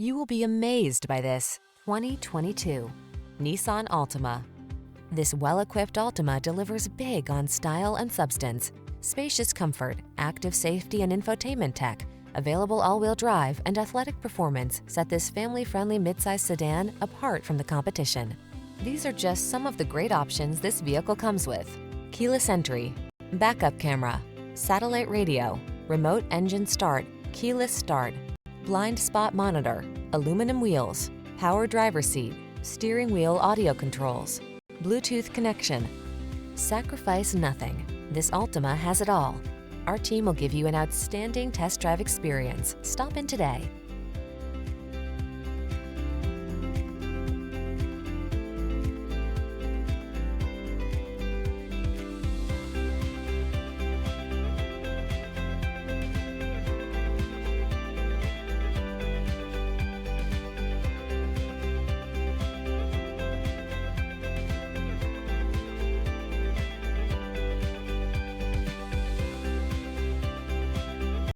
You will be amazed by this 2022 Nissan Altima. This well-equipped Altima delivers big on style and substance. Spacious comfort, active safety and infotainment tech, available all-wheel drive and athletic performance set this family-friendly midsize sedan apart from the competition. These are just some of the great options this vehicle comes with: keyless entry, backup camera, satellite radio, remote engine start, keyless start, blind spot monitor, aluminum wheels, power driver seat, steering wheel audio controls, Bluetooth connection. Sacrifice nothing. This Altima has it all. Our team will give you an outstanding test drive experience. Stop in today.